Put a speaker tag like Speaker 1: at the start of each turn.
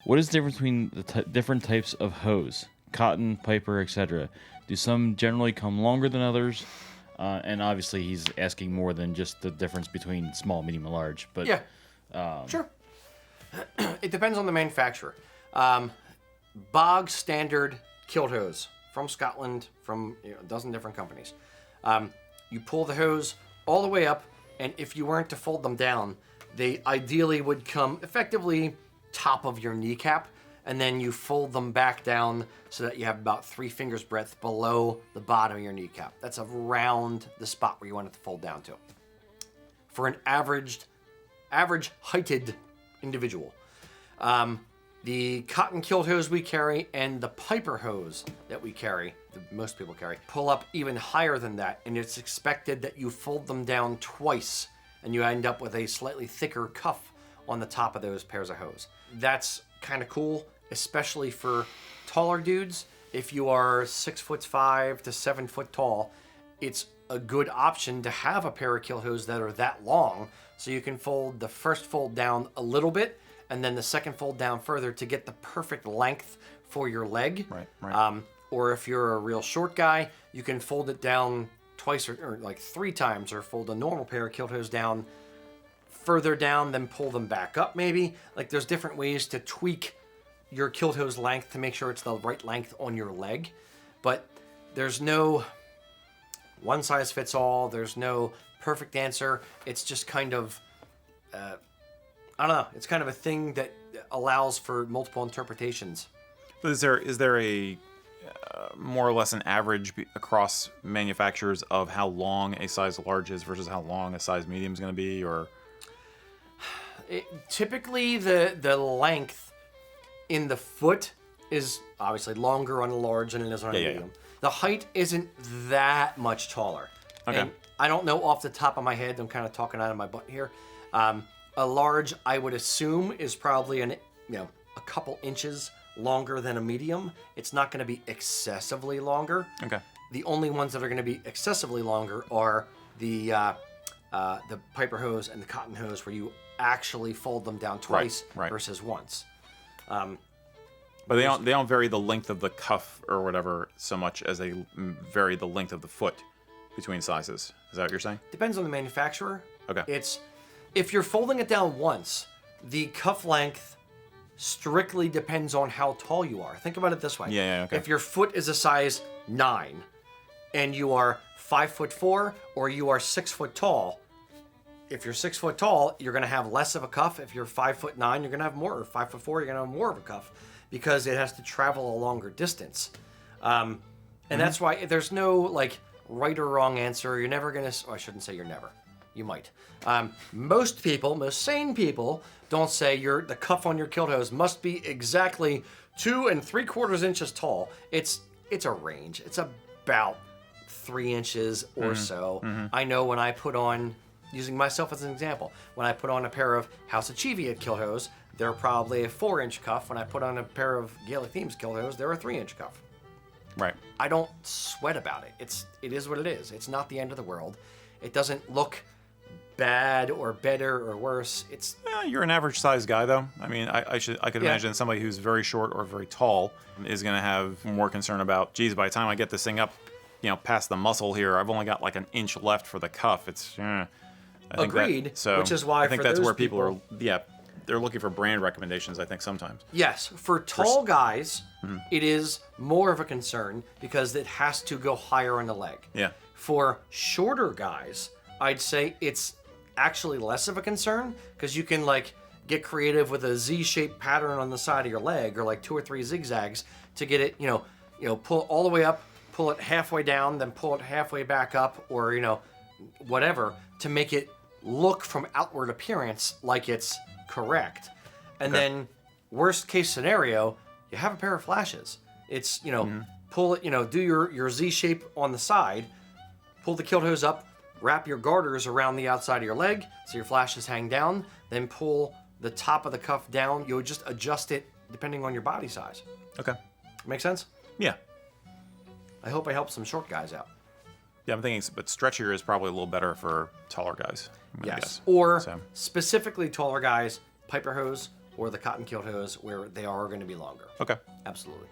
Speaker 1: What is the difference between the different types of hose? Cotton, piper, etc. Do some generally come longer than others? And obviously he's asking more than just the difference between small, medium, and large. But
Speaker 2: Yeah, sure. It depends on the manufacturer. Bog standard kilt hose from Scotland, from a dozen different companies. You pull the hose all the way up, and if you weren't to fold them down, they ideally would come effectively top of your kneecap, and then you fold them back down so that you have about 3 fingers breadth below the bottom of your kneecap. That's around the spot where you want it to fold down to. For an average heighted individual. The cotton kilt hose we carry and the piper hose that we carry, that most people carry, pull up even higher than that, and it's expected that you fold them down twice, and you end up with a slightly thicker cuff on the top of those pairs of hose. That's kind of cool, especially for taller dudes. If you are 6'5" to 7 foot tall, it's a good option to have a pair of kilt hose that are that long, so you can fold the first fold down a little bit, and then the second fold down further to get the perfect length for your leg.
Speaker 1: Right.
Speaker 2: Or if you're a real short guy, you can fold it down twice or like 3 times, or fold a normal pair of kilt hose down further down, then pull them back up maybe. Like, there's different ways to tweak your kilt hose length to make sure it's the right length on your leg. But there's no one size fits all. There's no perfect answer. It's just kind of, I don't know. It's kind of a thing that allows for multiple interpretations.
Speaker 3: But is there a more or less an average across manufacturers of how long a size large is versus how long a size medium is going to be, or?
Speaker 2: Typically, the length in the foot is obviously longer on a large than it is on a medium. Yeah. The height isn't that much taller.
Speaker 3: Okay.
Speaker 2: And I don't know off the top of my head. I'm kind of talking out of my butt here. A large, I would assume, is probably a couple inches longer than a medium. It's not going to be excessively longer.
Speaker 3: Okay.
Speaker 2: The only ones that are going to be excessively longer are the piper hose and the cotton hose, where you actually fold them down twice versus once.
Speaker 3: But they don't vary the length of the cuff or whatever so much as they vary the length of the foot between sizes. Is that what you're saying?
Speaker 2: Depends on the manufacturer.
Speaker 3: Okay.
Speaker 2: If you're folding it down once, the cuff length strictly depends on how tall you are. Think about it this way.
Speaker 3: Yeah, okay.
Speaker 2: If your foot is a size 9 and you are 5'4" or you are 6 foot tall, if you're 6 foot tall, you're going to have less of a cuff. If you're 5'9", you're going to have more. Or 5'4", you're going to have more of a cuff, because it has to travel a longer distance. And that's why there's no like right or wrong answer. You're never going to. I shouldn't say you're never. You might. Most sane people, don't say the cuff on your kilt hose must be exactly 2 3/4 inches tall. It's a range. It's about 3 inches or so. I know when I put on, using myself as an example, when I put on a pair of House of Cheviot kilt hose, they're probably a 4-inch cuff. When I put on a pair of Gaelic Themes kilt hose, they're a 3-inch cuff.
Speaker 3: Right.
Speaker 2: I don't sweat about it. It is what it is. It's not the end of the world. It doesn't look bad or better or worse.
Speaker 3: You're an average size guy, though. I mean, I could imagine somebody who's very short or very tall is going to have more concern about, geez, by the time I get this thing up, past the muscle here, I've only got like an inch left for the cuff.
Speaker 2: Agreed. Which is why
Speaker 3: I think that's where people are. Yeah, they're looking for brand recommendations, I think, sometimes.
Speaker 2: Yes, for tall guys, it is more of a concern because it has to go higher on the leg.
Speaker 3: Yeah.
Speaker 2: For shorter guys, I'd say it's actually less of a concern, because you can like get creative with a Z-shaped pattern on the side of your leg, or like 2 or 3 zigzags to get it, pull all the way up, pull it halfway down, then pull it halfway back up, or whatever, to make it look from outward appearance like it's correct. And then worst case scenario, you have a pair of flashes. It's pull it, do your Z shape on the side, pull the kilt hose up, wrap your garters around the outside of your leg so your flashes hang down, then pull the top of the cuff down. You'll just adjust it depending on your body size.
Speaker 3: Okay.
Speaker 2: Make sense?
Speaker 3: Yeah.
Speaker 2: I hope I helped some short guys out.
Speaker 3: Yeah, I'm thinking, but stretchier is probably a little better for taller guys.
Speaker 2: Yes. Or specifically taller guys, piper hose or the cotton kilt hose where they are going to be longer.
Speaker 3: Okay.
Speaker 2: Absolutely.